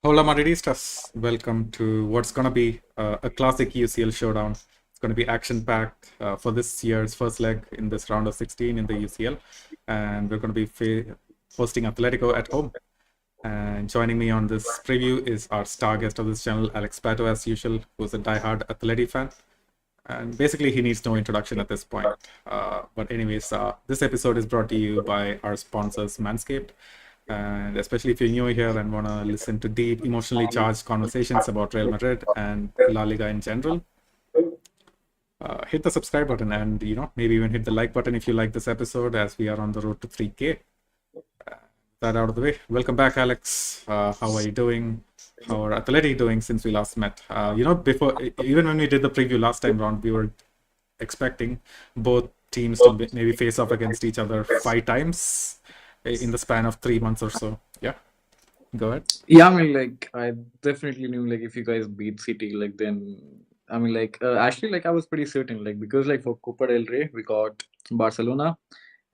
Hola Madridistas, welcome to what's going to be a classic UCL showdown. It's going to be action-packed for this year's first leg in this round of 16 in the UCL, and we're going to be hosting Atletico at home. And joining me on this preview is our star guest of this channel, Alex Pato, as usual, who's a die-hard Atleti fan. And basically, he needs no introduction at this point. But anyways, this episode is brought to you by our sponsors, Manscaped. And especially if you're new here and want to listen to deep, emotionally charged conversations about Real Madrid and La Liga in general, hit the subscribe button and maybe even hit the like button if you like this episode, as we are on the road to 3K. That out of the way. Welcome back, Alex. How are you doing? How are Atleti doing since we last met? Before, even when we did the preview last time round, we were expecting both teams to maybe face off against each other 5 times in the span of 3 months or so. Yeah, go ahead. Yeah, I definitely knew, if you guys beat City, then, actually, I was pretty certain, because, for Copa del Rey, we got Barcelona,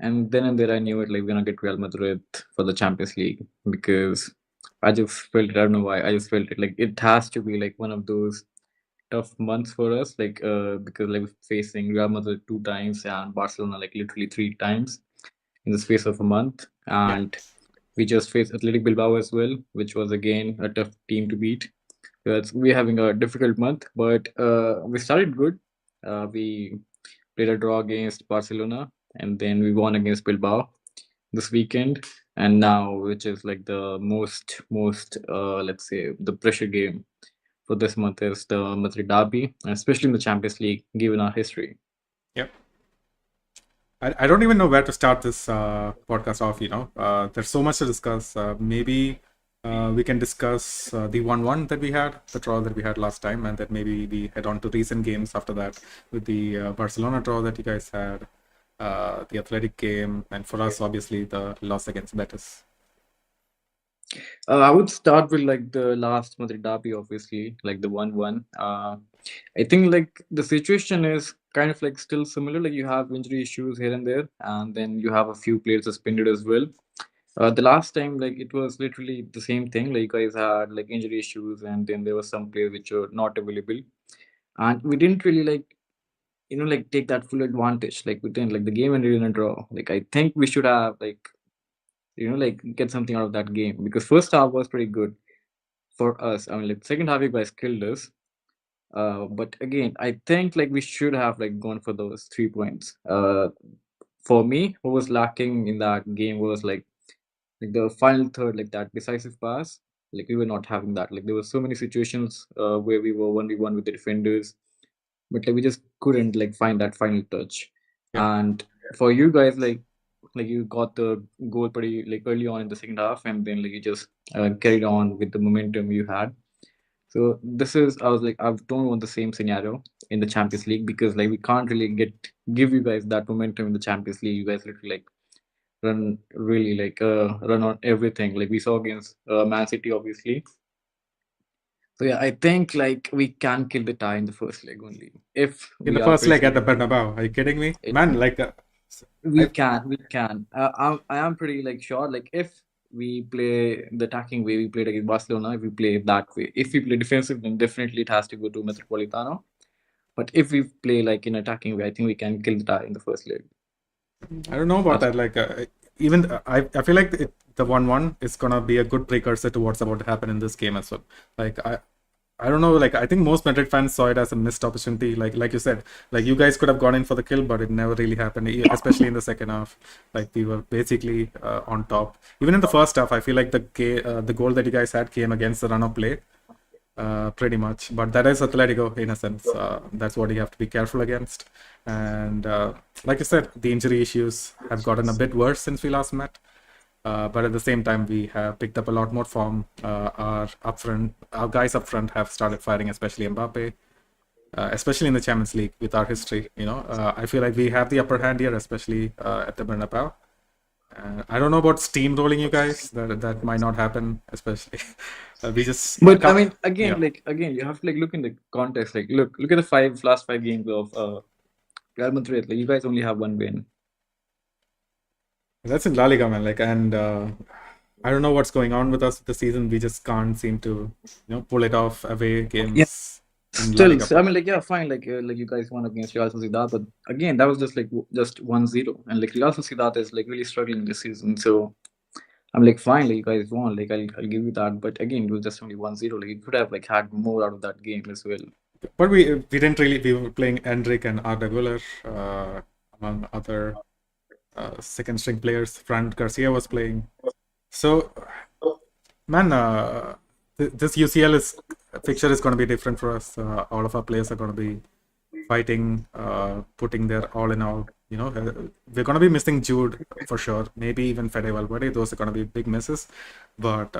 and then and there I knew it, we're gonna get Real Madrid for the Champions League, because I just felt it. I don't know why. I just felt it. It has to be, one of those tough months for us, because, we're facing Real Madrid 2 times and Barcelona, literally 3 times in the space of a month. And we just faced Athletic Bilbao as well, which was again a tough team to beat. We're having a difficult month, but we started good. We played a draw against Barcelona, and then we won against Bilbao this weekend. And now, which is the most let's say the pressure game for this month is the Madrid derby, especially in the Champions League, given our history. Yep. I don't even know where to start this podcast off. There's so much to discuss. Maybe we can discuss the 1-1 that we had, the draw that we had last time, and then maybe we head on to recent games after that with the Barcelona draw that you guys had, the Athletic game, and for us, obviously, the loss against Betis. I would start with the last Madrid derby, obviously, the 1-1. I think the situation is kind of still similar. You have injury issues here and there, and then you have a few players suspended as well. The last time, it was literally the same thing. You guys had injury issues, and then there were some players which were not available, and we didn't really take that full advantage. We didn't the game ended in a draw. I think we should have get something out of that game, because first half was pretty good for us. I mean, second half you guys killed us. But again, I think we should have gone for those 3 points. For me, what was lacking in that game was the final third, that decisive pass. We were not having that. There were so many situations where we were 1v1 with the defenders, but we just couldn't find that final touch. Yeah. And for you guys, you got the goal pretty early on in the second half, and then you just carried on with the momentum you had. So this is, I was I don't want the same scenario in the Champions League, because we can't really give you guys that momentum in the Champions League. You guys literally run really run on everything, we saw against Man City, obviously. So yeah, I think we can kill the tie in the first leg only if In we the are first leg at the patient. Bernabeu. Are you kidding me? It, Man, we can. I am pretty sure. If we play the attacking way we played against Barcelona, if we play that way, if we play defensive, then definitely it has to go to Metropolitano. But if we play in attacking way, I think we can kill the tie in the first leg. I don't know about That's that. Even I feel like the 1-1 is gonna be a good precursor to what's about to happen in this game as well. I don't know. I think most Madrid fans saw it as a missed opportunity. Like you said, you guys could have gone in for the kill, but it never really happened. Especially in the second half, we were basically on top. Even in the first half, I feel like the goal that you guys had came against the run of play, pretty much. But that is Atletico in a sense. That's what you have to be careful against. And like you said, the injury issues have gotten a bit worse since we last met. But at the same time, we have picked up a lot more form. Our guys up front have started firing, especially Mbappe, especially in the Champions League with our history. I feel like we have the upper hand here, especially at the Bernabeu. I don't know about steamrolling you guys. That might not happen, especially. We just. But I mean, again, Yeah. again, you have to look in the context. Look at the last five games of Real Madrid. You guys only have one win. That's in La Liga, man. And I don't know what's going on with us this season. We just can't seem to, pull it off away Yeah, games in La still, Liga. I mean, like, yeah, fine, like you guys won against Real Sociedad, but again, that was just like just 1-0, and like Real Sociedad is like really struggling this season. So I'm like, fine, like you guys won, like I'll give you that, but again, it was just only 1-0. Like you could have like had more out of that game as well. But we didn't really. We were playing Endrick and Arda Güler, among other second string players. Fran Garcia was playing. So, man, this UCL is fixture is going to be different for us. All of our players are going to be fighting, putting their all in all. We're going to be missing Jude for sure. Maybe even Fede Valverde. Those are going to be big misses. But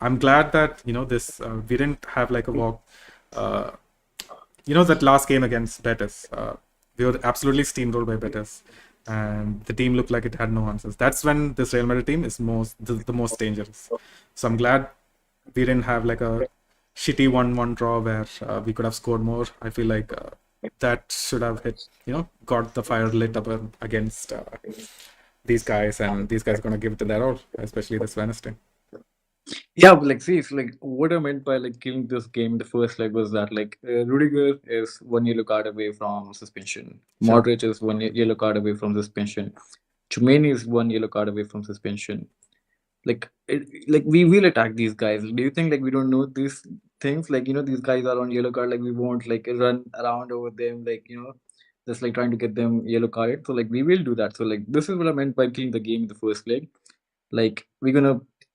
I'm glad that this we didn't have like a walk. Uh, that last game against Betis, we were absolutely steamrolled by Betis, and the team looked like it had no answers. That's when this Real Madrid team is the most dangerous. So I'm glad we didn't have like a shitty 1-1 draw where we could have scored more. I feel like that should have got the fire lit up against these guys, and these guys are gonna give it to their all, especially this Wednesday. Yeah, but like, see, it's like what I meant by like killing this game in the first leg was that like Rudiger is one yellow card away from suspension. Sure. Modric is one yellow card away from suspension. Chumeni is one yellow card away from suspension. Like we will attack these guys. Do you think like we don't know these things? Like these guys are on yellow card. Like we won't like run around over them. Like just like trying to get them yellow carded. So like we will do that. So like this is what I meant by killing the game in the first leg. Like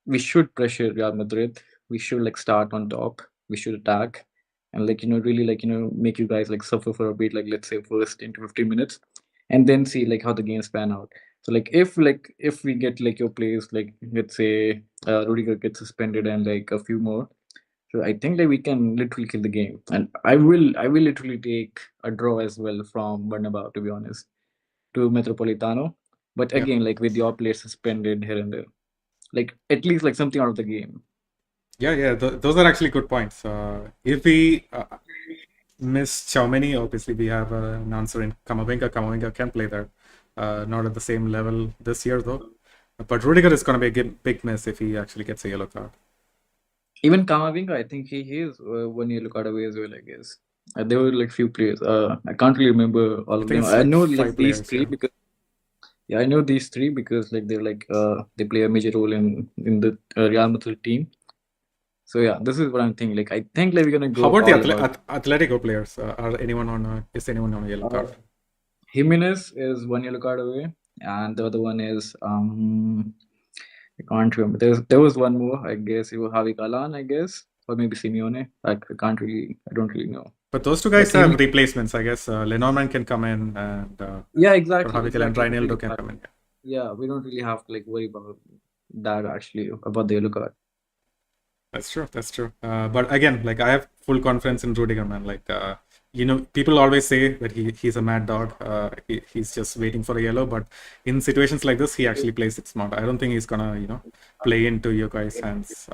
we should pressure Real Madrid. We should like start on top. We should attack, and like really like make you guys like suffer for a bit. Like let's say first 10 to 15 minutes, and then see like how the games pan out. So like if we get like your players like let's say Rudiger gets suspended and like a few more. So I think that we can literally kill the game, and I will literally take a draw as well from Bernabeu, to be honest, to Metropolitano. But Yeah. again, like with your players suspended here and there, like at least like something out of the game. Yeah. Those are actually good points. If we miss Xiaomeni, obviously we have an answer in Kamavinga. Kamavinga can play there. Not at the same level this year though. But Rudiger is going to be a big miss if he actually gets a yellow card. Even Kamavinga, I think he is one yellow card away as well. I guess there were like few players. I can't really remember all I of think them. it's I like know like five these players. three Yeah. because yeah, I know these three because like they're like they play a major role in the Real Madrid team. So yeah, this is what I'm thinking. Like I think like we're gonna How go about the all about. Atletico players? Is anyone on a yellow card? Jimenez is one yellow card away, and the other one is I can't remember. There was one more. I guess it was Javi Galan, I guess, or maybe Simeone. I can't really. I don't really know. But those two But guys him, have replacements, I guess. Lenormand can come in, and yeah, or exactly, Javier and exactly. We Reinildo really can have, come in. yeah, we don't really have to like worry about that actually about the yellow card. That's true. That's true. But again, like I have full confidence in Rudiger, man. Like people always say that he's a mad dog. He's just waiting for a yellow. But in situations like this, he actually plays it smart. I don't think he's gonna play into your guys' hands.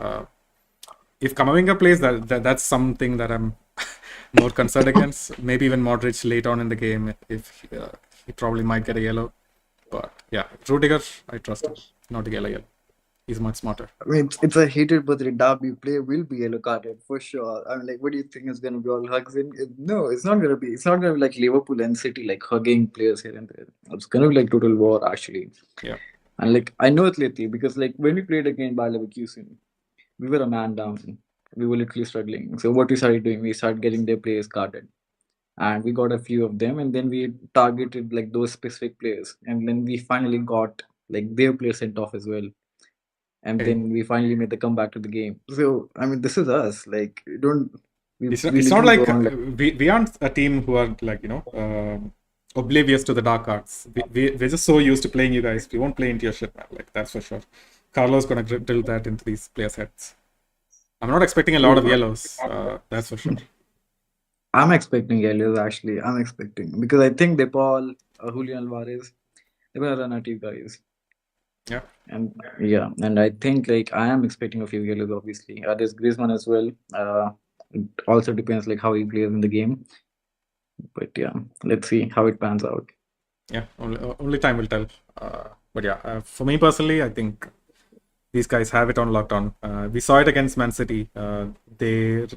If Kamavinga plays, that's something that I'm more concerned against. Maybe even Modric late on in the game, if he probably might get a yellow. But yeah, Rudiger, I trust him not to get a yellow. He's much smarter. I mean, it's a hated but the derby player will be yellow carded for sure. I mean, like, what do you think is gonna be all hugs in? No, it's not gonna be. It's not gonna be like Liverpool and City like hugging players here and there. It's gonna be like total war actually. Yeah. And like I know Atleti because like when we played against Bayer Leverkusen, we were a man down. We were literally struggling. So what we started doing, we started getting their players carded, and we got a few of them, and then we targeted like those specific players, and then we finally got like their players sent off as well, and Hey, then we finally made the comeback to the game. So I mean, this is us. Like, don't we it's not literally go like on like we aren't a team who are like oblivious to the dark arts. We're just so used to playing you guys. We won't play into your shit, man. Like that's for sure. Carlo's gonna drill that into these players' heads. I'm not expecting a lot of yellows. That's for sure. I'm expecting yellows actually. I'm expecting because I think De Paul, Julian Alvarez, they're gonna run at you guys. Yeah. And yeah, and I think like I am expecting a few yellows. Obviously, there's Griezmann as well. It also depends like how he plays in the game. But yeah, let's see how it pans out. Yeah. Only time will tell. But yeah, for me personally, I think these guys have it on lockdown. We saw it against Man City. They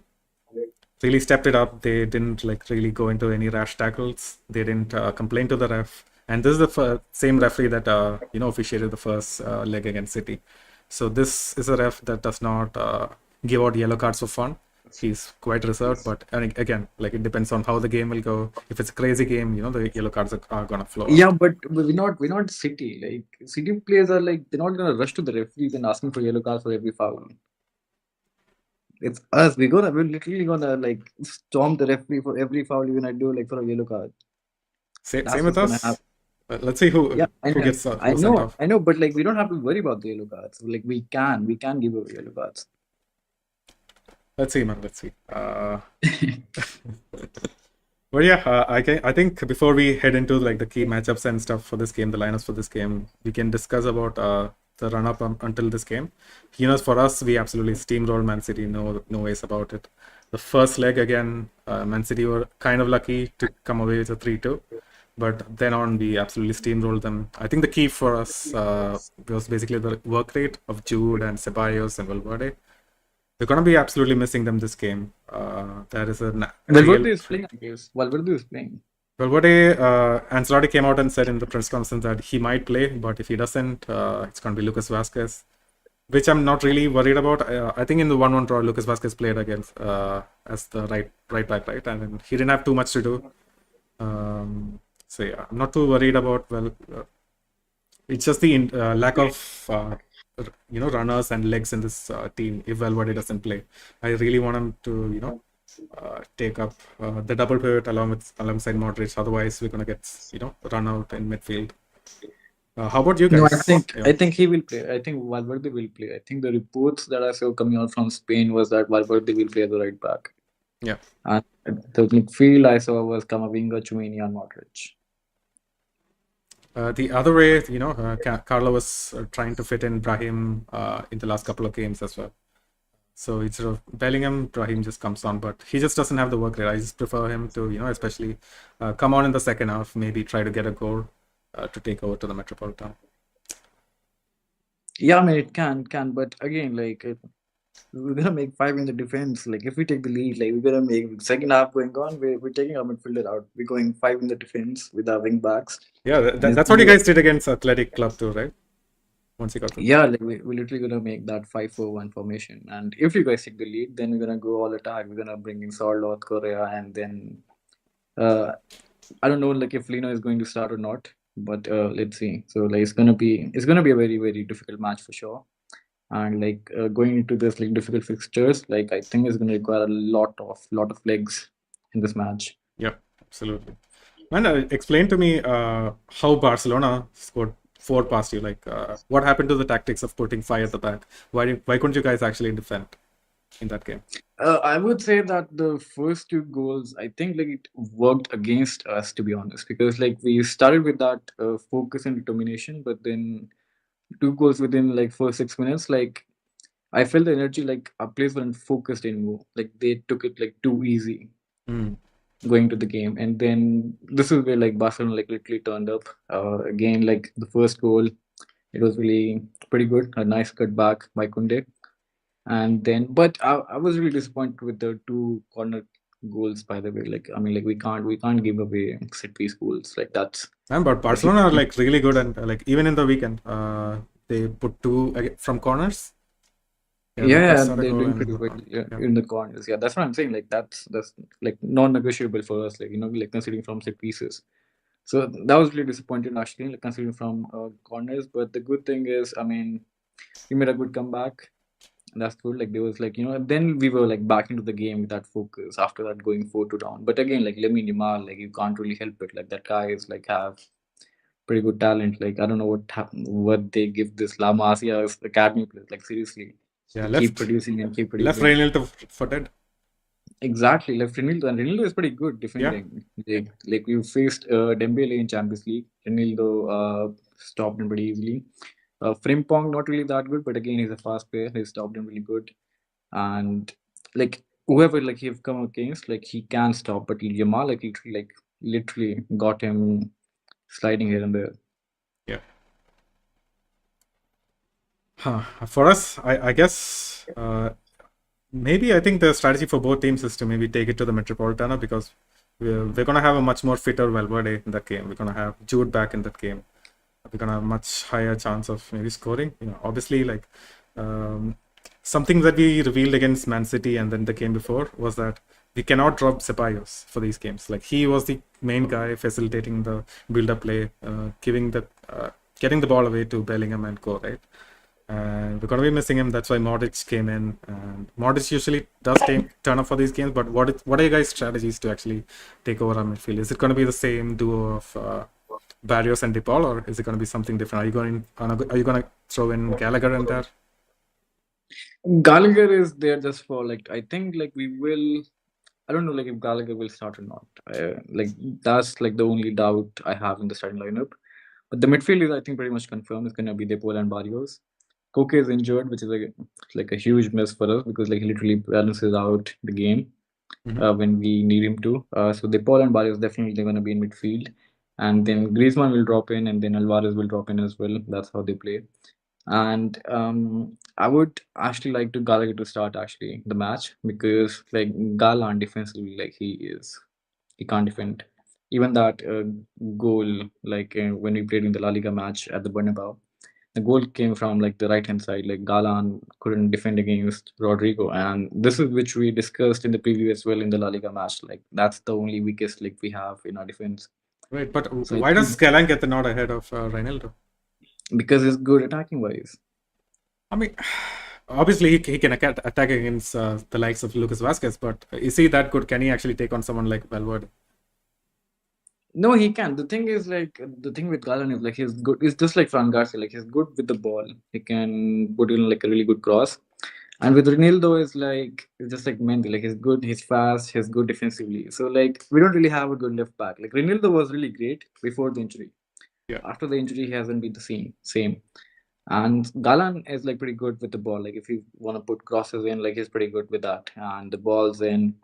really stepped it up. They didn't like really go into any rash tackles. They didn't complain to the ref. And this is the same referee that officiated the first leg against City. So this is a ref that does not give out yellow cards for fun. He's quite reserved, but and again, like it depends on how the game will go. If it's a crazy game, the yellow cards are gonna flow Yeah, out. but we're not City. Like City players are like they're not gonna rush to the referees and asking for yellow cards for every foul. It's us. We're literally gonna like storm the referee for every foul you're gonna do like for a yellow card. Same That's with what's gonna us. happen. Let's see Yeah, I who know, gets who sent off. I know, but like we don't have to worry about the yellow cards. Like we can give away yellow cards. Let's see, man. Let's see. But yeah, I think before we head into like the key matchups and stuff for this game, the lineups for this game, we can discuss about the run up until this game. For us, we absolutely steamrolled Man City. No ways about it. The first leg again, Man City were kind of lucky to come away with a 3-2, but then on we absolutely steamrolled them. I think the key for us was basically the work rate of Jude and Ceballos and Valverde. We're gonna be absolutely missing them this game. That is a real. Valverde is playing, I guess. Valverde is playing. Valverde, Ancelotti came out and said in the press conference that he might play, but if he doesn't, it's going to be Lucas Vasquez, which I'm not really worried about. I think in the 1-1 draw, Lucas Vasquez played against as the right back, right, and he didn't have too much to do. So yeah, I'm not too worried about. It's just the lack of runners and legs in this team. If Valverde doesn't play, I really want him to take up the double pivot alongside Modric. Otherwise, we're gonna get run out in midfield. How about you No, I guys? think Yeah, I think he will play. I think Valverde will play. I think the reports that I saw coming out from Spain was that Valverde will play at the right back. yeah. And the midfield I saw was Camavinga, Chouameni, and Modric. The other way, Carlo was trying to fit in Brahim in the last couple of games as well. So instead of Bellingham, Brahim just comes on, but he just doesn't have the work rate. I just prefer him to, especially come on in the second half, maybe try to get a goal to take over to the Metropolitan. Yeah, I mean it can, but again, like we're gonna make five in the defense. Like if we take the lead, like we're gonna make second half going on. We're taking our midfielder out. We're going five in the defense with our wing backs, Yeah, and it's that's gonna what you be guys did against Athletic Club too, right? Once you got the yeah, like we're literally gonna make that 5-4-1 formation. And if you guys take the lead, then we're gonna go all attack. We're gonna bring in Saul North Korea, and then uh, I don't know like if Lino is going to start or not, but let's see. So like it's gonna be a very very difficult match for sure. And like going into this like difficult fixtures, like I think it's gonna require a lot of legs in this match. Yeah, absolutely. Man, explain to me how Barcelona scored four past you. Like, what happened to the tactics of putting five at the back? Why couldn't you guys actually defend in that game? I would say that the first two goals, I think like it worked against us to be honest, because like we started with that focus and determination, but then two goals within like first 6 minutes, like I felt the energy like our players weren't focused anymore. Like they took it like too easy Mm. going to the game, and then this is where like Barcelona like literally turned up. Again, like the first goal, it was really pretty good, a nice cut back by Kunde. And then, but I was really disappointed with the two corner goals. By the way, like I mean, like we can't give away set piece goals. Like that's And but like you, Barcelona are like really good, and like even in the weekend, they put two from corners. Yeah, Lucas yeah, they're Sarako doing pretty and well yeah, yeah, in the corners. Yeah, that's what I'm saying. Like that's like non-negotiable for us. Like like considering from set pieces. So that was really disappointing actually, like considering from corners. But the good thing is, I mean, we made a good comeback. That's good. Like there was like then we were like back into the game with that focus after that going 4-2 down. But again, like Lemmy Yamal, like you can't really help it. Like that guy is like have pretty good talent. Like I don't know what they give this La Masia academy players. Like seriously, yeah, they keep left producing and keep left producing. Reinildo footed. Exactly, left Ronaldo, and Ronaldo is pretty good Yeah, defending. Like we faced Dembele in Champions League. Ronaldo stopped him pretty easily. Frimpong not really that good, but again he's a fast player. He stopped him really good, and like whoever like he've come against, like he can stop. But Yamal literally got him sliding here and there. yeah. For us, I guess maybe I think the strategy for both teams is to maybe take it to the Metropolitano because we're going to have a much more fitter Valverde in that game. We're going to have Jude back in that game. We're going to have much higher chance of maybe scoring. Obviously, like um, something that we revealed against Man City and then the game before was that we cannot drop Ceballos for these games. Like he was the main guy facilitating the build-up play, getting the ball away to Bellingham and go right. And we're going to be missing him. That's why Modric came in. And Modric usually does turn up for these games. But what are your guys' strategies to actually take over our midfield? Is it going to be the same duo of Barrios and DePaul, or is it going to be something different? Are you going to throw in Gallagher in there? Gallagher is there just for like, I think like we will. I don't know like if Gallagher will start or not. Like that's like the only doubt I have in the starting lineup. But the midfield is I think pretty much confirmed. It's gonna be Depol and Barrios. Koke is injured, which is like a huge miss for us because like he literally balances out the game when we need him to. So Depol and Barrios definitely gonna be in midfield, and then Griezmann will drop in, and then Alvarez will drop in as well. That's how they play. And I would actually like to Gallagher to start actually the match because like Galan defensively like he can't defend. Even that goal like when we played in the La Liga match at the Bernabeu, the goal came from like the right hand side. Like Galan couldn't defend against Rodrigo, and this is which we discussed in the preview as well in the La Liga match. Like that's the only weakest link we have in our defense. Right, but So I why does think Scalan get the nod ahead of Reinildo? because he's good attacking wise. I mean, obviously he can attack against the likes of Lucas Vasquez, but is he that good? Can he actually take on someone like Valverde? No, he can. The thing is, like, the thing with Galan is, like, he's good. It's just like Fran Garcia. Like, he's good with the ball. He can put in, like, a really good cross. And with Ronaldo, is like, it's just like Mendy. Like, he's good, he's fast, he's good defensively. So, like, we don't really have a good left back. Like, Ronaldo was really great before the injury. Yeah, After the injury, he hasn't been the same. And Galan is, like, pretty good with the ball. Like, if you want to put crosses in, like, he's pretty good with that. And the balls in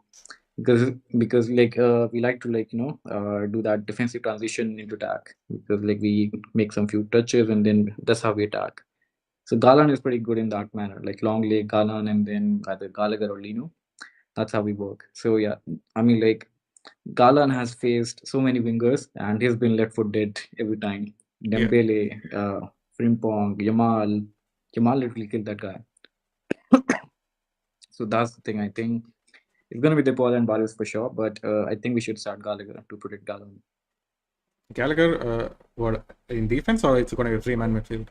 because like we like to like do that defensive transition into attack because like we make some few touches and then that's how we attack. So Galan is pretty good in that manner, like long leg Galan and then either Gallagher or Lino. That's how we work. So yeah, I mean like Galan has faced so many wingers and he's been left for dead every time. yeah. Dembele, Frimpong, Yamal literally killed that guy. So that's the thing. I think it's going to be DePaul and Barrios for sure, but I think we should start Gallagher to protect Gallagher. Gallagher, what in defense or it's going to be a three-man midfield?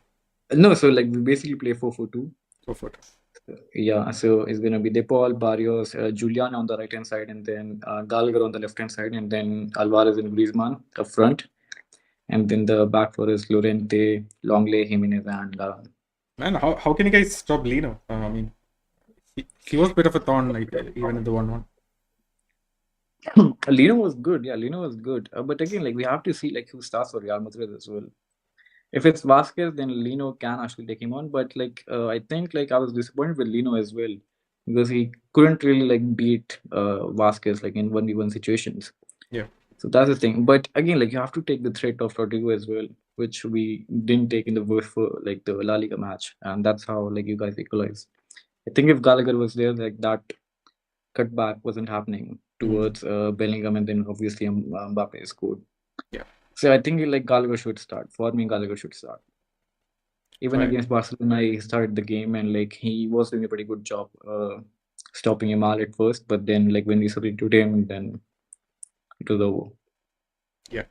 No, so like we basically play 4-4-2. Go for it. Yeah, so it's going to be DePaul, Barrios, Julian on the right hand side, and then Gallagher on the left hand side, and then Alvarez and Griezmann up front. And then the back four is Llorente, Longley, Jimenez, and Galan. Man, how can you guys stop Lino? I mean, he was a bit of a thorn, like even in the 1-1. Lino was good. Yeah, Lino was good. But again, like we have to see like who starts for Real Madrid as well. If it's Vasquez, then Lino can actually take him on. But like I think like I was disappointed with Lino as well because he couldn't really like beat Vasquez like in 1v1 situations. Yeah. So that's the thing. But again, like you have to take the threat of Rodrigo as well, which we didn't take in the first for like the La Liga match, and that's how like you guys equalize. I think if Gallagher was there, like that cutback wasn't happening towards Bellingham, and then obviously Mbappe scored. Yeah. So I think like Gallagher should start. For me, Gallagher should start. Even Right. against Barcelona, he started the game and like he was doing a pretty good job stopping Yamal at first, but then like when we substituted him, then it was over. Yeah.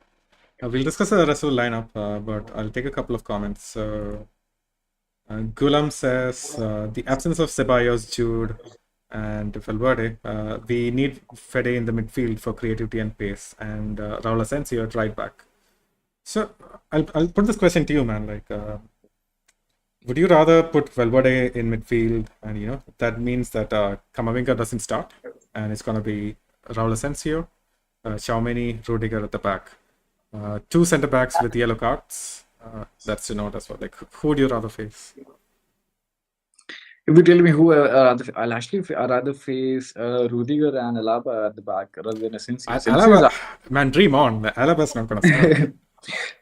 We'll discuss the rest of the lineup, but I'll take a couple of comments. So, Gulam says the absence of Ceballos, Jude, and Valverde. We need Fede in the midfield for creativity and pace, and Raul Asensio at right back. So I'll put this question to you, man. Like, would you rather put Valverde in midfield, and that means that Camavinga doesn't start, and it's gonna be Raul Asensio, Xiaomeni, Rudiger at the back, two centre backs with yellow cards. That's to note as well. Like, who would you rather face? If you tell me who I'll actually rather face Rudiger and Alaba at the back rather than Asensio. Asensio is Alaba, man, dream on. Alaba's not gonna start.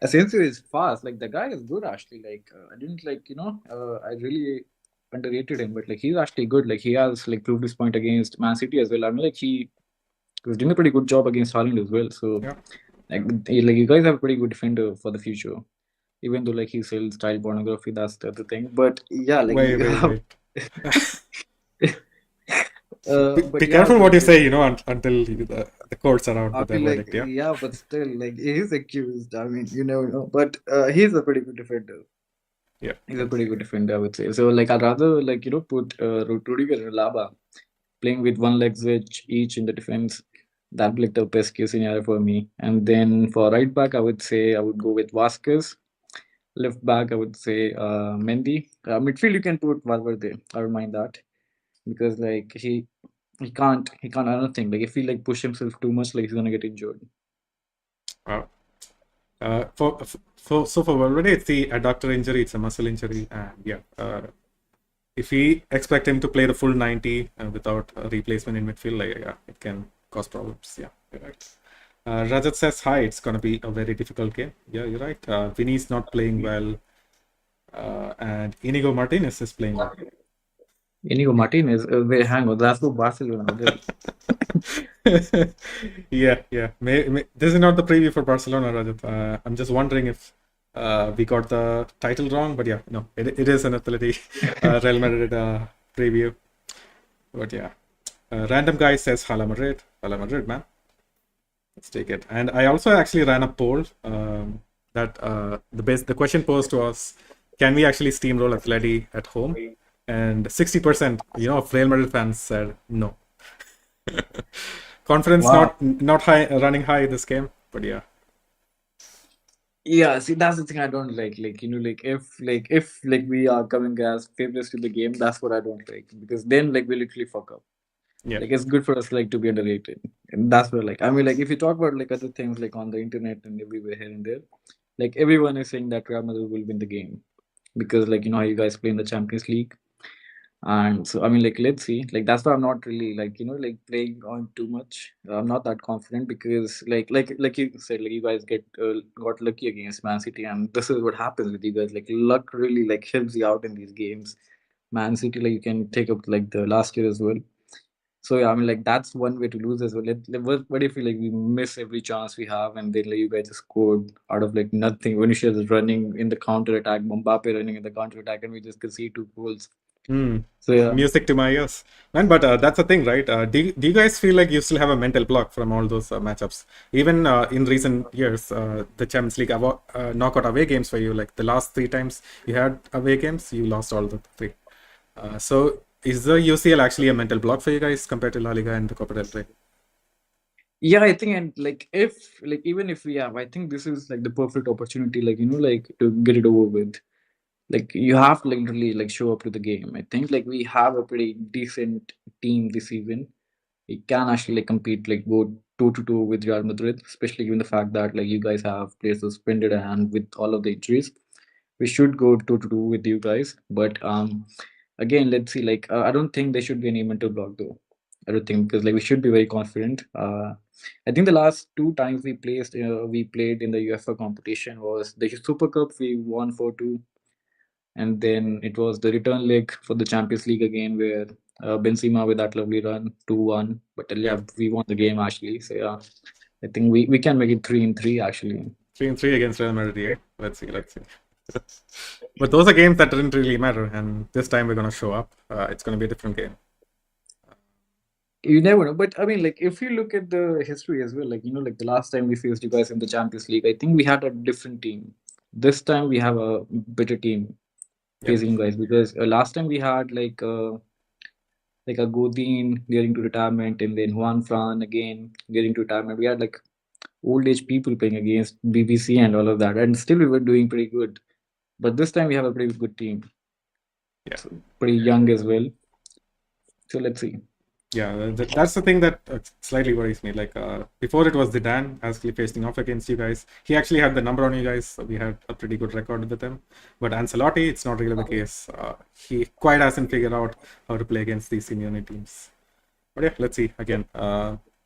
Asensio is fast. Like the guy is good actually. Like I didn't like I really underrated him, but like he's actually good. Like he has like proved his point against Man City as well. I mean like he was doing a pretty good job against Haaland as well. So Yeah. like you guys have a pretty good defender for the future. Even though like he sells child pornography, that's the other thing. But yeah, like Wait, you wait, have. wait. Be But yeah, careful what like you say, until the courts are out I with their feel like verdict. Yeah. yeah, but still like he's accused. I mean, you never know. But he's a pretty good defender. Yeah. He's a Yeah. pretty good defender, I would say. So like I'd rather like put Rudiger and Laba playing with one leg switch each in the defense. That'd be like the best case scenario for me. And then for right back, I would say I would go with Vasquez. Left back, I would say Mendy. Midfield, you can put Valverde. I don't mind that because like he can't. I don't think like if he like push himself too much, like he's gonna get injured. Wow. For Valverde, it's the adductor injury. It's a muscle injury, and yeah. If we expect him to play the full 90 without a replacement in midfield, like, yeah, it can cause problems. Yeah, you're right. Rajat says, hi, it's going to be a very difficult game. Yeah, you're right. Vinny's not playing well, and Inigo Martinez is playing well. Inigo Martinez, wait, hang on, that's for Barcelona. Yeah, yeah. This is not the preview for Barcelona, Rajat. I'm just wondering if we got the title wrong, but yeah, no, it is an Atleti Real Madrid preview. But yeah, random guy says Hala Madrid. Hala Madrid, man. Let's take it. And I also actually ran a poll that the question posed to us: can we actually steamroll Atleti at home? And 60%, of Real Madrid fans said no. Confidence Wow. not high, running high this game, but yeah. Yeah, see, that's the thing I don't like. Like, like if we are coming as favorites to the game, that's what I don't like because then like we literally fuck up. Yeah. Like it's good for us like to be underrated, and that's where like I mean like if you talk about like other things like on the internet and everywhere here and there, like everyone is saying that Real Madrid will win the game because like how you guys play in the Champions League. And so I mean like let's see, like that's why I'm not really like like playing on too much. I'm not that confident because like you said, like you guys got lucky against Man City, and this is what happens with you guys. Like luck really like helps you out in these games. Man City, like you can take up like the last year as well. So yeah, I mean like that's one way to lose as well. What if we like we miss every chance we have, and then like you guys just scored out of like nothing. Vinicius is running in the counter attack, Mbappe running in the counter attack, and we just concede 2 goals. Hmm. So yeah. Music to my ears, man. But that's the thing, right? Do you guys feel like you still have a mental block from all those matchups? Even in recent years, the Champions League knockout away games for you, like the last 3 times you had away games, you lost all the 3. So is the UCL actually a mental block for you guys compared to La Liga and the Copa del Rey? Yeah, I think, and like if like even if we have, I think this is like the perfect opportunity, like like to get it over with. Like you have to like literally like show up to the game. I think like we have a pretty decent team this season. We can actually like compete, like go toe to toe with Real Madrid, especially given the fact that like you guys have players suspended and with all of the injuries, we should go toe to toe with you guys. But again, let's see. Like I don't think there should be any mental block though. I don't think because like we should be very confident. I think the last 2 times we played in the UEFA competition was the Super Cup. We won 4-2, and then it was the return leg for the Champions League again, where Benzema with that lovely run 2-1. But Yeah, yeah, we won the game actually. So yeah, I think we can make it 3-3 actually. 3-3 against Real Madrid. Yeah, let's see, let's see. But those are games that didn't really matter, and this time we're gonna show up. It's gonna be a different game. You never know, but I mean, like if you look at the history as well, like like the last time we faced you guys in the Champions League, I think we had a different team. This time we have a better team Yep. facing you guys because last time we had like a Godin getting to retirement, and then Juan Fran again getting to retirement. We had like old age people playing against BBC and all of that, and still we were doing pretty good. But this time we have a pretty good team, Yeah. so pretty young as well. So let's see. Yeah, that's the thing that slightly worries me. Like before, it was Zidane actually facing off against you guys. He actually had the number on you guys. So we had a pretty good record with him. But Ancelotti, it's not really the case. He quite hasn't figured out how to play against these senior teams. But yeah, let's see again.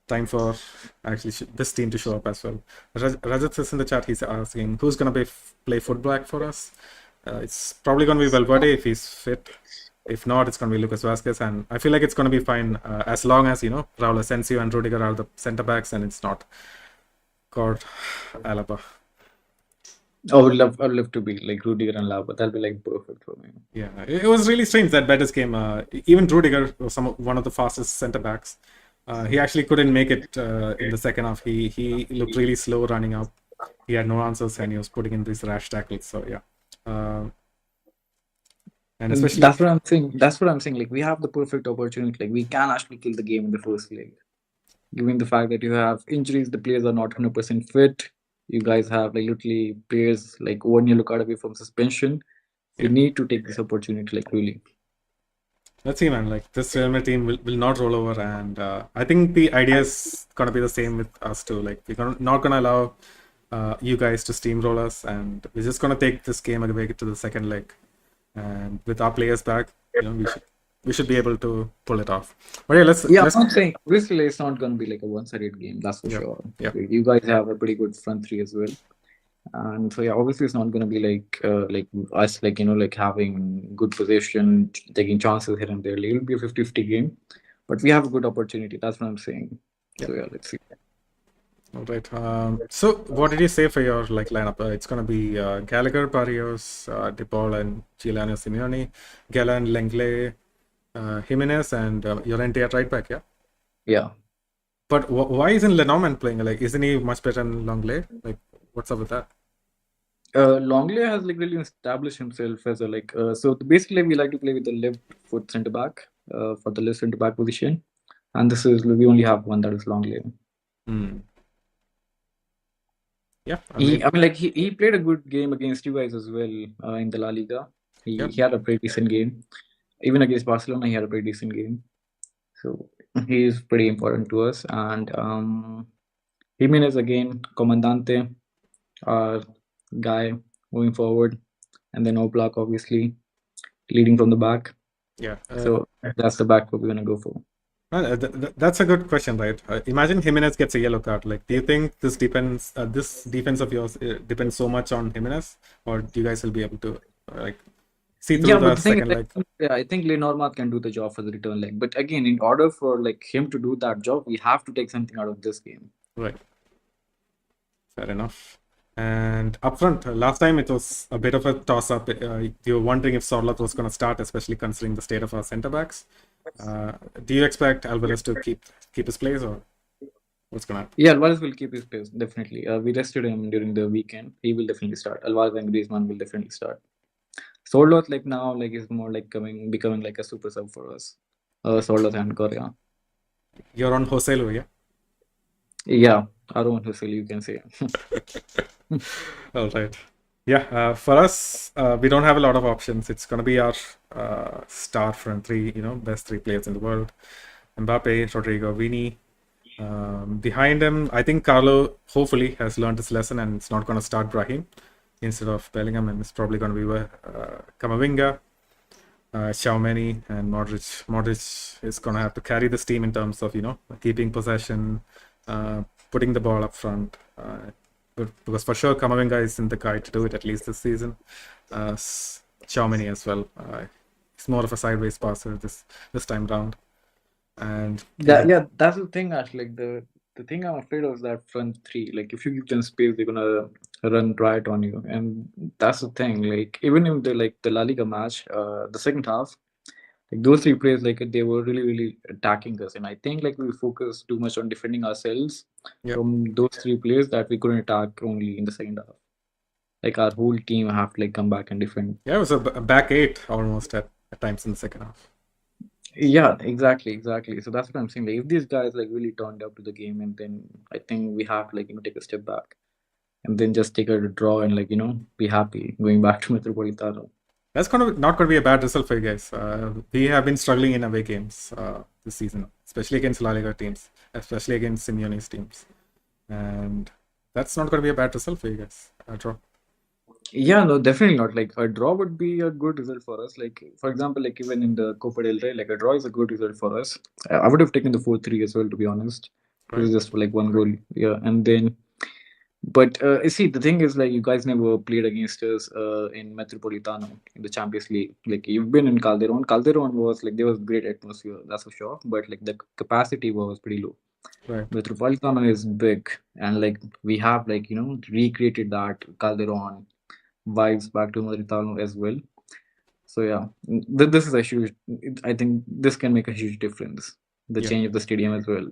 time for actually this team to show up as well. Rajat is in the chat. He's asking who's gonna play fullback for us. It's probably gonna be Valverde if he's fit. If not, it's gonna be Lucas Vasquez, and I feel like it's gonna be fine as long as Raul Asensio and Rudiger are the centre backs, and it's not God Alaba. I would love to be like Rudiger and Lava. That'll be like perfect for me. Yeah, it was really strange that Betis came. Even Rudiger was one of the fastest centre backs. He actually couldn't make it in the second half. He looked really slow running up. He had no answers, and he was putting in these rash tackles. So yeah, and especially That's what I'm saying. That's what I'm saying. Like we have the perfect opportunity. Like we can actually kill the game in the first leg. Given the fact that you have injuries, the players are not 100% fit. You guys have like literally players like 1 year look out away from suspension. We yeah. need to take this opportunity, like really. Let's see, man. Like this Real Madrid team will not roll over, and I think the idea is gonna be the same with us too. Like we're not gonna allow you guys to steamroll us, and we're just gonna take this game and make it to the second leg. And with our players back, we should be able to pull it off. But yeah, let's. I'm not saying obviously it's not going to be like a one-sided game. That's for sure. Yeah. You guys have a pretty good front three as well, and so yeah, obviously it's not going to be like us like having good possession, taking chances here and there. Like, it'll be a 50-50 game, but we have a good opportunity. That's what I'm saying. So yeah, let's see. All right. So what did you say for your lineup? It's gonna be Gallagher, Barrios, De Paul, and Giuliano Simeone, Gallan, Lenglet, Jimenez, and Llorente at right back. Yeah. Yeah. But why isn't Lenormand playing? Like, isn't he much better than Longley? Like, what's up with that? Longley has like really established himself as a so basically we like to play with the left foot centre back for the left centre back position, and we only have one, that is Longley. Yeah, he played a good game against you guys as well in the La Liga. He had a pretty decent game. Even against Barcelona, he had a pretty decent game. So he is pretty important to us. And Jimenez again, Comandante, our guy moving forward, and then Oblak obviously leading from the back. Yeah. So that's the back what we're gonna go for. That's a good question, right? Imagine Jimenez gets a yellow card. Like, do you think this depends? This defense of yours depends so much on Jimenez, or do you guys will be able to see through the second leg? Yeah, I think Lenormand can do the job for the return leg. But again, in order for him to do that job, we have to take something out of this game. Right. Fair enough. And up front, last time it was a bit of a toss-up. You were wondering if Sorloth was going to start, especially considering the state of our centre backs. Do you expect Alvarez to keep his place, or what's going to happen? Yeah, Alvarez will keep his place, definitely. We rested him during the weekend. He will definitely start. Alvarez and Griezmann will definitely start. Sorloth now is more becoming like a super sub for us. Sorloth and Korea. You're on Joselu, yeah? Yeah, our own Joselu, you can say. All right. Yeah, for us, we don't have a lot of options. It's going to be our star front three, best three players in the world. Mbappe, Rodrigo, Vini. Behind him, I think Carlo hopefully has learned his lesson and it's not going to start Brahim instead of Bellingham, and it's probably going to be Camavinga, Tchouaméni, and Modric. Modric is going to have to carry this team in terms of, keeping possession, putting the ball up front. Because for sure Camavinga is in the guide to do it at least this season. Tchouaméni as well. He's more of a sideways passer this time round. And that's the thing actually. The thing I'm afraid of is that front three. Like if you give them space, they're gonna run riot on you, and that's the thing. Like even in the La Liga match, the second half, those three players they were really attacking us, and I think we focused too much on defending ourselves from those three players that we couldn't attack only in the second half. Our whole team have to come back and defend. Yeah, it was a back eight almost at times in the second half. Yeah, exactly. So that's what I'm saying. If these guys really turned up to the game, and then I think we have to take a step back, and then just take a draw and be happy going back to Metropolitano. That's not going to be a bad result for you guys. We have been struggling in away games this season, especially against La Liga teams, especially against Simeone's teams, and that's not going to be a bad result for you guys. A draw. Yeah, no, definitely not. A draw would be a good result for us. For example, even in the Copa del Rey, a draw is a good result for us. I would have taken the 4-3 as well, to be honest. It right? was just for like one goal. Yeah, and then but you see, the thing is, like, you guys never played against us in Metropolitano in the Champions League. Like, you've been in Calderon. Calderon was like, there was great atmosphere, that's for sure. But like the capacity was pretty low. Right. Metropolitano is big, and like we have like recreated that Calderon vibes back to Metropolitano as well. So yeah, this is a huge. I think this can make a huge difference. The Yeah. change of the stadium as well.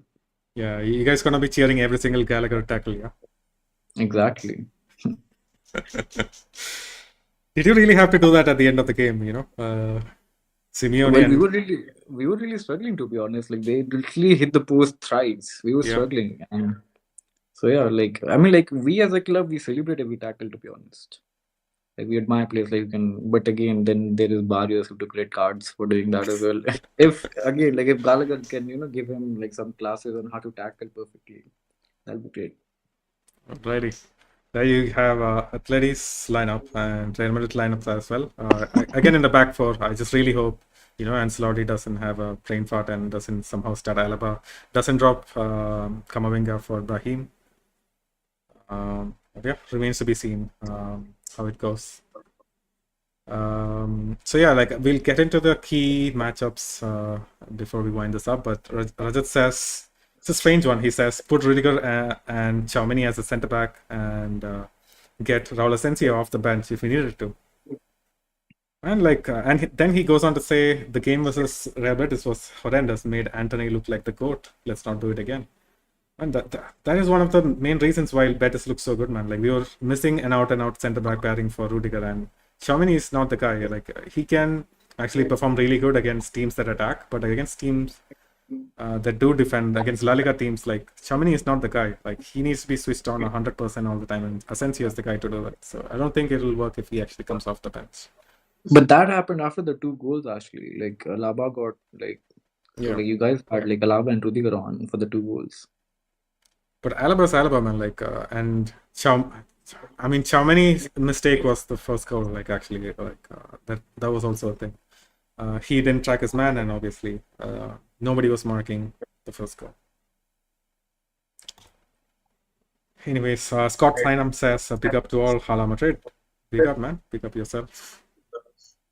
Yeah. You guys gonna be cheering every single Gallagher tackle, yeah? Exactly. Did you really have to do that at the end of the game? Simeone Well, and we were really struggling, to be honest. Like, they literally hit the post thrice. We were yeah, struggling, and so yeah, like, I mean, like, we as a club, we celebrate every tackle, to be honest. Like, we admire players like you can, but again, then there is Barrios who took red cards for doing that as well. If again, like, if Gallagher can give him like some classes on how to tackle perfectly, that'll be great. righty. There you have Atleti's lineup and Real Madrid lineups as well. Again in the back four, I just really hope Ancelotti doesn't have a brain fart and doesn't somehow start Alaba, doesn't drop Kamavinga for Brahim. But yeah, remains to be seen how it goes. So yeah, like we'll get into the key matchups before we wind this up. But Rajat says it's a strange one. He says put Rudiger and Chaumini as a centre back and get Raul Asensio off the bench if we needed to. And then he goes on to say the game versus Real Betis was horrendous, made Anthony look like the goat. Let's not do it again. And that is one of the main reasons why Betis looks so good, man. Like we were missing an out and out centre back pairing for Rudiger, and Chaumini is not the guy. Like he can actually perform really good against teams that attack, but against teams that do defend, against La Liga teams, like Chaumini is not the guy. Like he needs to be switched on 100% all the time, and Asensio is the guy to do it. So I don't think it will work if he actually comes off the bench. But that happened after the two goals, actually. Like, Alaba got like, so Yeah. like you guys had like Alaba and Rudiger on for the two goals. But Alaba's Alaba, man, and Chaumani's mistake was the first goal, like, actually, that was also a thing. He didn't track his man, and obviously, nobody was marking the first goal. Anyways, Scott Lynham says, big up to all, Hala Madrid. Big up, man. Big up yourself.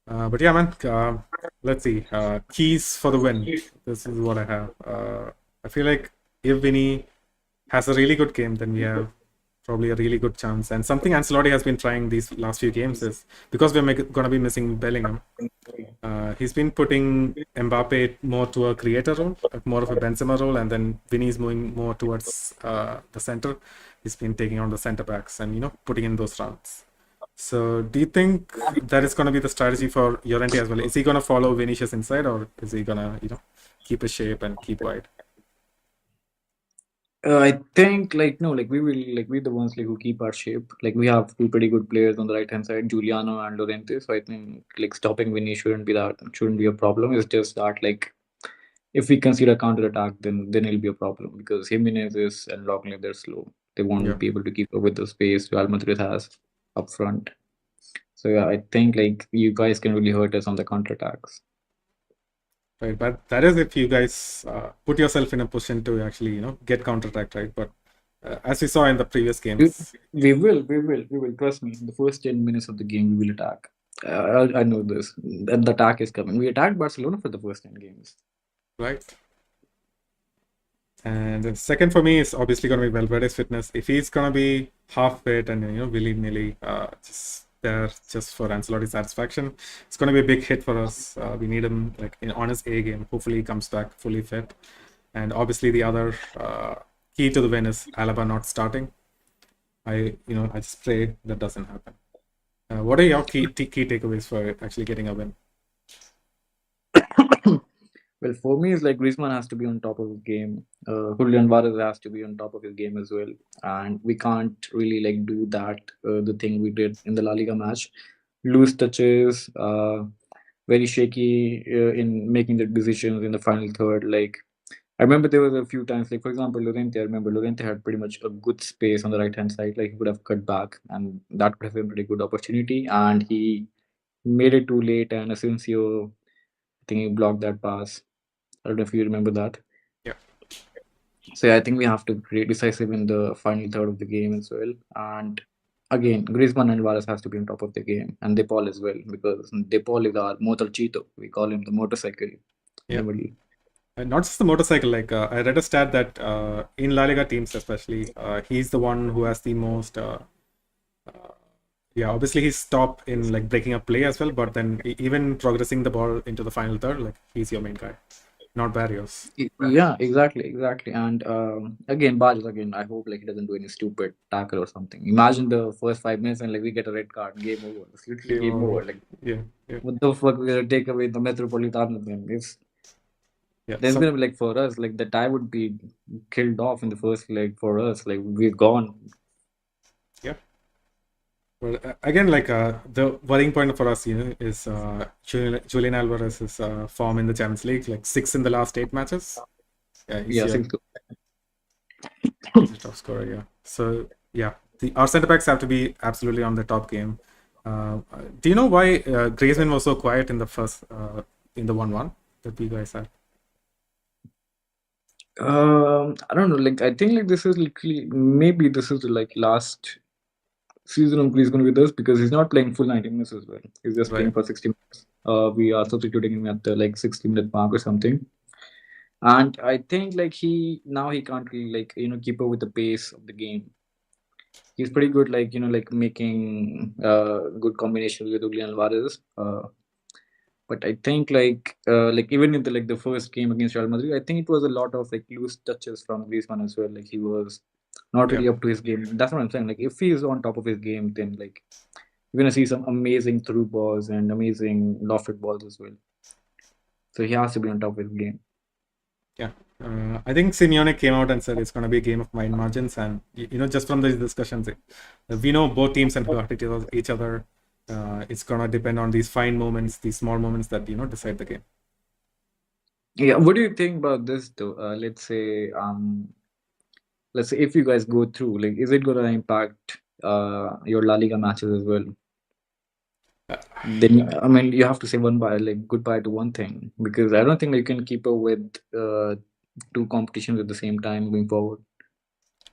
But yeah, man, let's see. Keys for the win. This is what I have. I feel like if Vinny has a really good game, then we have probably a really good chance. And something Ancelotti has been trying these last few games is because we're going to be missing Bellingham. He's been putting Mbappe more to a creator role, more of a Benzema role, and then Vinny's moving more towards the center. He's been taking on the center backs and putting in those runs. So, do you think that is going to be the strategy for Llorente as well? Is he going to follow Vinicius inside, or is he going to keep his shape and keep wide? I think like no, like we will like we're the ones like who keep our shape. Like we have two pretty good players on the right hand side, Giuliano and Lorente. So I think like stopping Vinny shouldn't be a problem. It's just that like if we consider counter attack, then it'll be a problem because Jimenez is and Lockley, they're slow. They Yeah. won't be able to keep up with the space Real Madrid has up front. So yeah, I think like you guys can really hurt us on the counter attacks. Right, but that is if you guys put yourself in a position to actually, get counterattacked, right? But as we saw in the previous games, We will. Trust me. In the first 10 minutes of the game, we will attack. I know this. The attack is coming. We attacked Barcelona for the first 10 games. right? And the second for me is obviously going to be Valverde's fitness. If he's going to be half fit and willy-nilly, just there just for Ancelotti's satisfaction, it's going to be a big hit for us. We need him like on his A game. Hopefully, he comes back fully fit. And obviously, the other key to the win is Alaba not starting. I just pray that doesn't happen. What are your key takeaways for actually getting a win? Well, for me, it's like Griezmann has to be on top of his game. Julian Alvarez has to be on top of his game as well. And we can't really like do that. The thing we did in the La Liga match, loose touches, very shaky in making the decisions in the final third. Like I remember there was a few times, like for example, Lorente. I remember Lorente had pretty much a good space on the right hand side. Like he could have cut back, and that would have been a pretty good opportunity. And he made it too late, and Asensio, I think he blocked that pass. I don't know if you remember that. Yeah. So yeah, I think we have to be decisive in the final third of the game as well. And again, Griezmann and Alvarez has to be on top of the game, and De Paul as well, because De Paul is our motorcito. We call him the motorcycle in Yeah. the middle. And not just the motorcycle, like I read a stat that in La Liga teams, especially, he's the one who has the most. Yeah, obviously he's top in like breaking up play as well, but then even progressing the ball into the final third, like he's your main guy, not Barrios. Yeah, exactly. And again, Barges again. I hope like he doesn't do any stupid tackle or something. Imagine the first 5 minutes and like we get a red card, game over. It's literally Game game over. over. Like Yeah, yeah, what the fuck? We're gonna take away the Metropolitano then. It's yeah. there's gonna be like for us, like the tie would be killed off in the first leg for us. Like we're gone. Yeah. But again, like the worrying point for us, is Julian Alvarez's form in the Champions League, like 6 in the last 8 matches. Yeah, he's Yeah, your six. top scorer. Yeah. So yeah, our centre backs have to be absolutely on the top game. Do you know why Griezmann was so quiet in the first in the 1-1 that you guys had? I don't know. Like I think like this is literally maybe this is the like last season of he's going to be this because he's not playing full 90 minutes as well. He's just playing Right. for 60 minutes. We are substituting him at the like 60-minute mark or something. And I think like he can't really like keep up with the pace of the game. He's pretty good like like making good combinations with Julian Alvarez. But I think like even in the like the first game against Real Madrid, I think it was a lot of like loose touches from Griezmann as well. Like he was not Yeah. really up to his game. That's what I'm saying. Like if he is on top of his game, then like you're gonna see some amazing through balls and amazing lofted balls as well. So he has to be on top of his game. Yeah. I think Simeone came out and said it's going to be a game of mind margins, and just from these discussions, we know both teams and hurt each other. It's going to depend on these fine moments, these small moments that decide the game. Yeah. What do you think about this though? Let's say if you guys go through, like, is it gonna impact your La Liga matches as well? Uh, Then I mean, you have to say one bye, like goodbye to one thing, because I don't think you can keep up with two competitions at the same time going forward.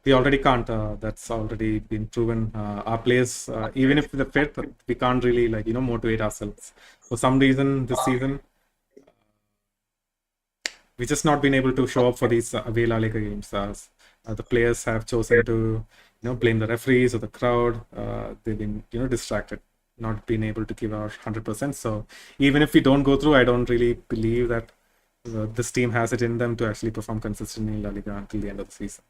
we already can't. That's already been proven. Our players, even if they're fit, we can't really motivate ourselves. For some reason, this season, we've just not been able to show up for these away La Liga games. The players have chosen to, blame the referees or the crowd. They've been, distracted, not being able to give our 100%. So even if we don't go through, I don't really believe that this team has it in them to actually perform consistently in La Liga until the end of the season.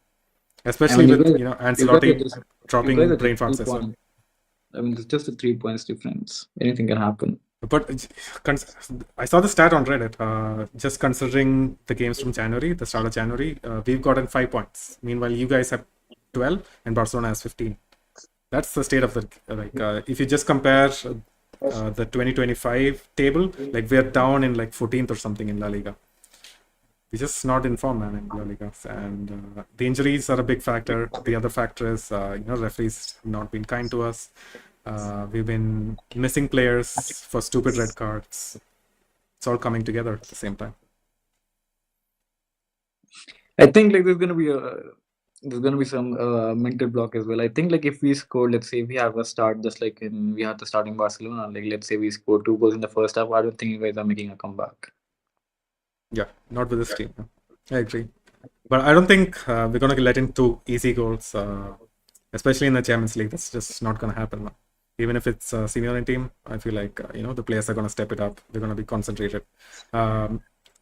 I Especially mean, with, you guys are Ancelotti just you guys dropping are brain just three farts as well. points. I mean, it's just a 3 points difference. Anything can happen. But I saw the stat on Reddit. Just considering the games from January, the start of January, we've gotten 5 points. Meanwhile, you guys have 12 and Barcelona has 15. That's the state of the if you just compare the 2025 table, like we're down in like 14th or something in La Liga. We're just not in form, man, in La Liga, and the injuries are a big factor. The other factor is referees have not been kind to us. We've been missing players for stupid red cards. It's all coming together at the same time. I think like there's gonna be some mental block as well. I think like if we score, let's say we have a start just like we had the start in Barcelona. Like let's say we score 2 goals in the first half. I don't think you guys are making a comeback. Yeah, not with this team. I agree. But I don't think we're going to let in 2 easy goals, especially in the Champions League. That's just not going to happen. Even if it's a senior team, I feel like, the players are going to step it up. They're going to be concentrated.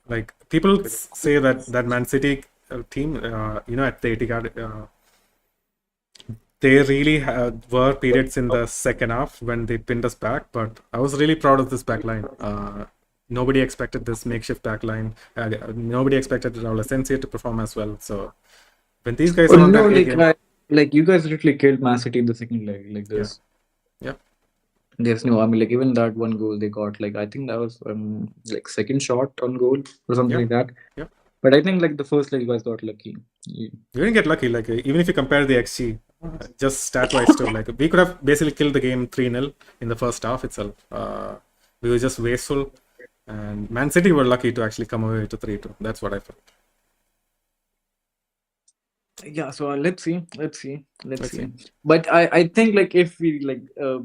Like people say that Man City team, at the Etihad, they really were periods in the second half when they pinned us back. But I was really proud of this back line. Nobody expected this makeshift back line. Nobody expected Raul Asensio to perform as well. So when these guys Oh are on no, their A like game, like you guys literally killed Man City in the second leg. Like yeah, yeah, there's no. I mean, like even that one goal they got. Like I think that was like second shot on goal or something yeah, like that. yeah. But I think like the first leg you guys got lucky. We didn't get lucky. Like even if you compare the XG, just stat wise too, like we could have basically killed the game 3-0 in the first half itself. We were just wasteful, and Man City were lucky to actually come away to 3-2. That's what I felt. Yeah, so let's Let's see. see. But I think like if we like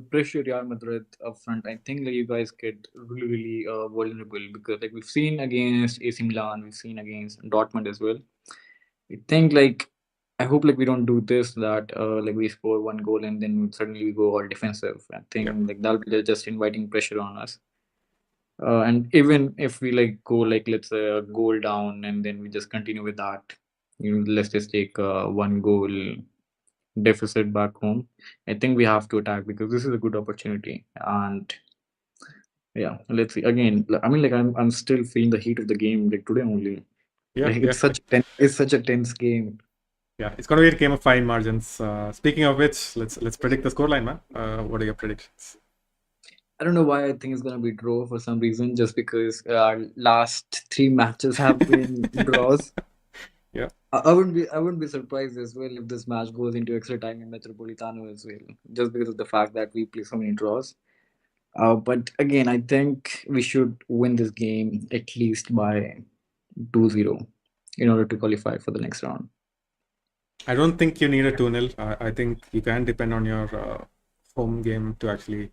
pressure Real Madrid up front, I think like you guys get really really vulnerable because like we've seen against AC Milan, we've seen against Dortmund as well. I think like I hope like we don't do this that like we score one goal and then suddenly we go all defensive. I Yeah. think like that'll be just inviting pressure on us. And even if we like go like let's say a goal down and then we just continue with that, let's just take one goal deficit back home. I think we have to attack because this is a good opportunity. And yeah, let's see. Again, I mean, like I'm still feeling the heat of the game like today only. Yeah, Like yeah, it's such a tense game. yeah. It's gonna be a game of fine margins. Speaking of which, let's predict the scoreline, man. What are your predictions? I don't know why I think it's gonna be draw for some reason. Just because our last three matches have been draws. Yeah. I wouldn't be surprised as well if this match goes into extra time in Metropolitano as well, just because of the fact that we play so many draws. But again, I think we should win this game at least by 2-0 in order to qualify for the next round. I don't think you need a 2-0. I think you can depend on your home game to actually,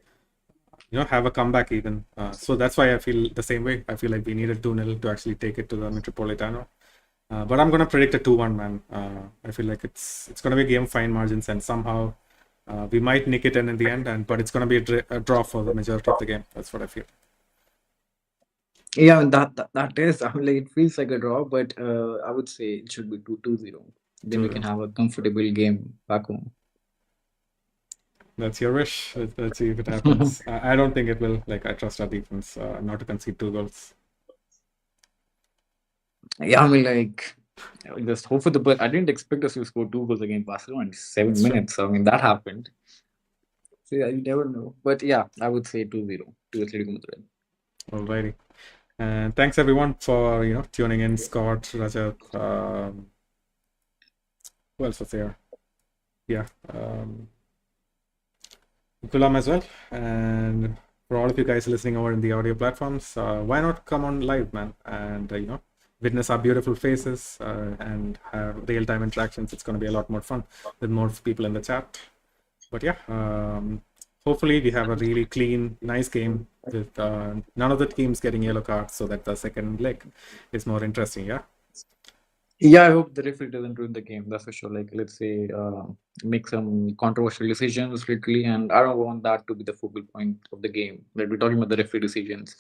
have a comeback even. So that's why I feel the same way. I feel like we need a 2-0 to actually take it to the Metropolitano. But I'm gonna predict a 2-1, man. I feel like it's gonna be a game fine margins, and somehow we might nick it in the end. But it's gonna be a draw for the majority of the game. That's what I feel. Yeah, and that is. I mean, like, it feels like a draw, but I would say it should be 2-0. Then we 2-0. can have a comfortable game back home. That's your wish. Let's see if it happens. I don't think it will. Like I trust our defense not to concede 2 goals. Yeah, I mean, like, just hope for the best. I didn't expect us to score two goals against Barcelona in seven That's true. minutes. I mean, that happened. So yeah, you never know. But yeah, I would say 2-0 to Atletico Madrid. Alrighty. And thanks everyone for tuning in. Scott, Rajat, who else was there? Yeah, Gulam as well. And for all of you guys listening over in the audio platforms, why not come on live, man? And witness our beautiful faces and have real-time interactions. It's going to be a lot more fun with more people in the chat. But yeah, hopefully we have a really clean, nice game with none of the teams getting yellow cards, so that the second leg is more interesting. Yeah. Yeah, I hope the referee doesn't ruin the game. That's for sure. Like, let's say, make some controversial decisions, literally, and I don't want that to be the focal point of the game. Like, we're talking about the referee decisions.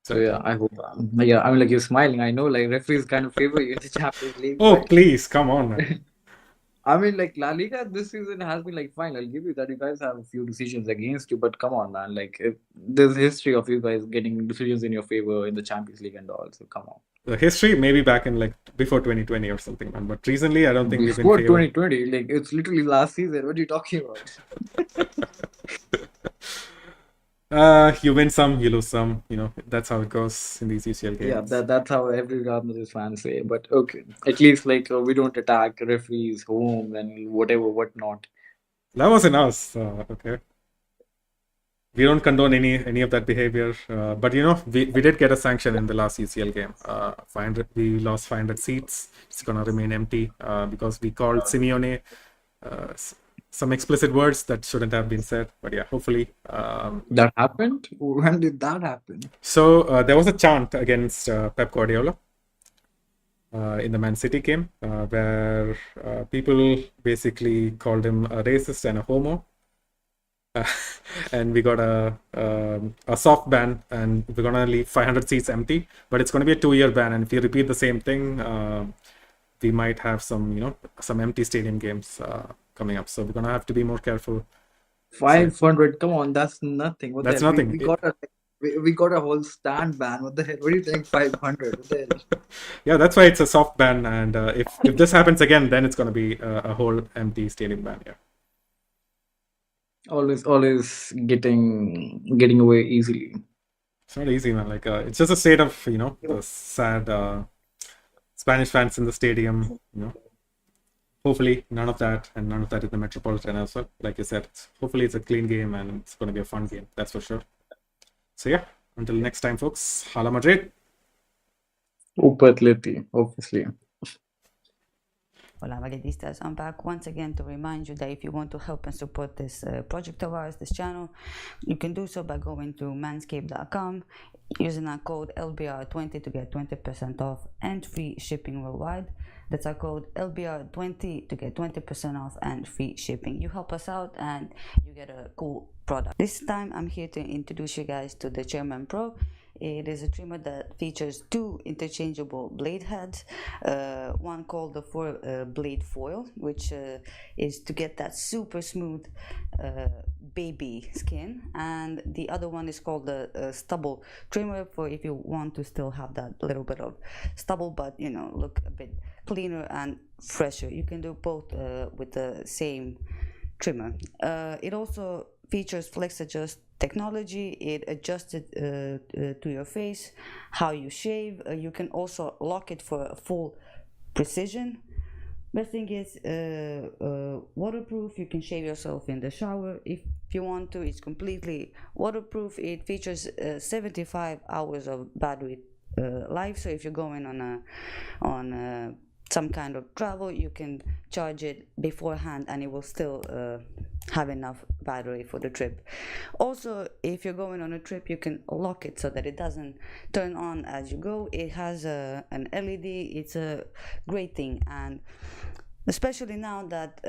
So Exactly. yeah, I hope. Yeah, I mean, like you're smiling. I know, like referees kind of favor you in the Champions League, Oh, but please, come on, man. I mean, like La Liga this season has been like fine. I'll give you that. You guys have a few decisions against you, but come on, man. Like, there's history of you guys getting decisions in your favor in the Champions League and all. So come on. The history maybe back in like before 2020 or something, man. But recently, I don't think we've been Before favored. 2020, like it's literally last season. What are you talking about? You win some, you lose some. That's how it goes in these UCL Yeah, games. that's how every Real Madrid fan say. But okay, at least like we don't attack referees home and whatever whatnot. That wasn't us. Okay. We don't condone any of that behavior. But we did get a sanction in the last UCL game. 500, we lost 500 seats. It's gonna remain empty because we called Simeone some explicit words that shouldn't have been said. But yeah, hopefully. That happened? When did that happen? So there was a chant against Pep Guardiola in the Man City game where people basically called him a racist and a homo. And we got a soft ban, and we're gonna leave 500 seats empty. But it's gonna be a 2-year ban, and if you repeat the same thing, we might have some empty stadium games coming up. So we're gonna have to be more careful. So 500. Come on, that's nothing. What the that's hell? We, nothing. we got a we got a whole stand ban. What the hell? What do you think? 500. What the hell? Yeah, that's why it's a soft ban, and if this happens again, then it's gonna be a whole empty stadium ban. Yeah. Always getting away easily. It's not easy, man. Like it's just a state of the sad Spanish fans in the stadium. Hopefully none of that, and none of that in the Metropolitan as well. Like you said, hopefully it's a clean game and it's going to be a fun game. That's for sure. So yeah, until next time, folks. Hala Madrid. Upa Atleti, obviously. Hola Magadistas, I'm back once again to remind you that if you want to help and support this project of ours, this channel, you can do so by going to manscaped.com, using our code LBR20 to get 20% off and free shipping worldwide. That's our code LBR20 to get 20% off and free shipping. You help us out and you get a cool product. This time I'm here to introduce you guys to the Chairman Pro. It is a trimmer that features two interchangeable blade heads, one called the 4-blade foil, which is to get that super smooth baby skin, and the other one is called the stubble trimmer, for if you want to still have that little bit of stubble but look a bit cleaner and fresher. You can do both with the same trimmer. It also features flex adjust technology. It adjusts it to your face, how you shave. You can also lock it for a full precision. Best thing is waterproof. You can shave yourself in the shower if you want to. It's completely waterproof. It features 75 hours of battery life, so if you're going on some kind of travel, you can charge it beforehand and it will still have enough battery for the trip. Also, if you're going on a trip, you can lock it so that it doesn't turn on as you go. It has an LED. It's a great thing, and especially now that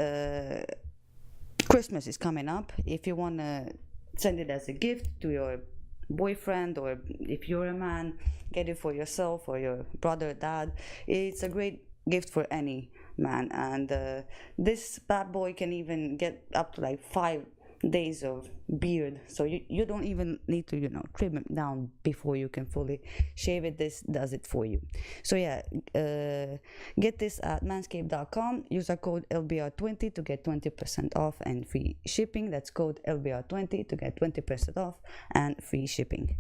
Christmas is coming up, if you want to send it as a gift to your boyfriend, or if you're a man, get it for yourself or your brother, dad. It's a great gift for any man, and this bad boy can even get up to like 5 days of beard, so you don't even need to trim it down before you can fully shave it. This does it for you. So yeah, get this at manscaped.com. Use our code LBR20 to get 20% off and free shipping. That's code LBR20 to get 20% off and free shipping.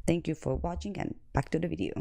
Thank you for watching, and back to the video.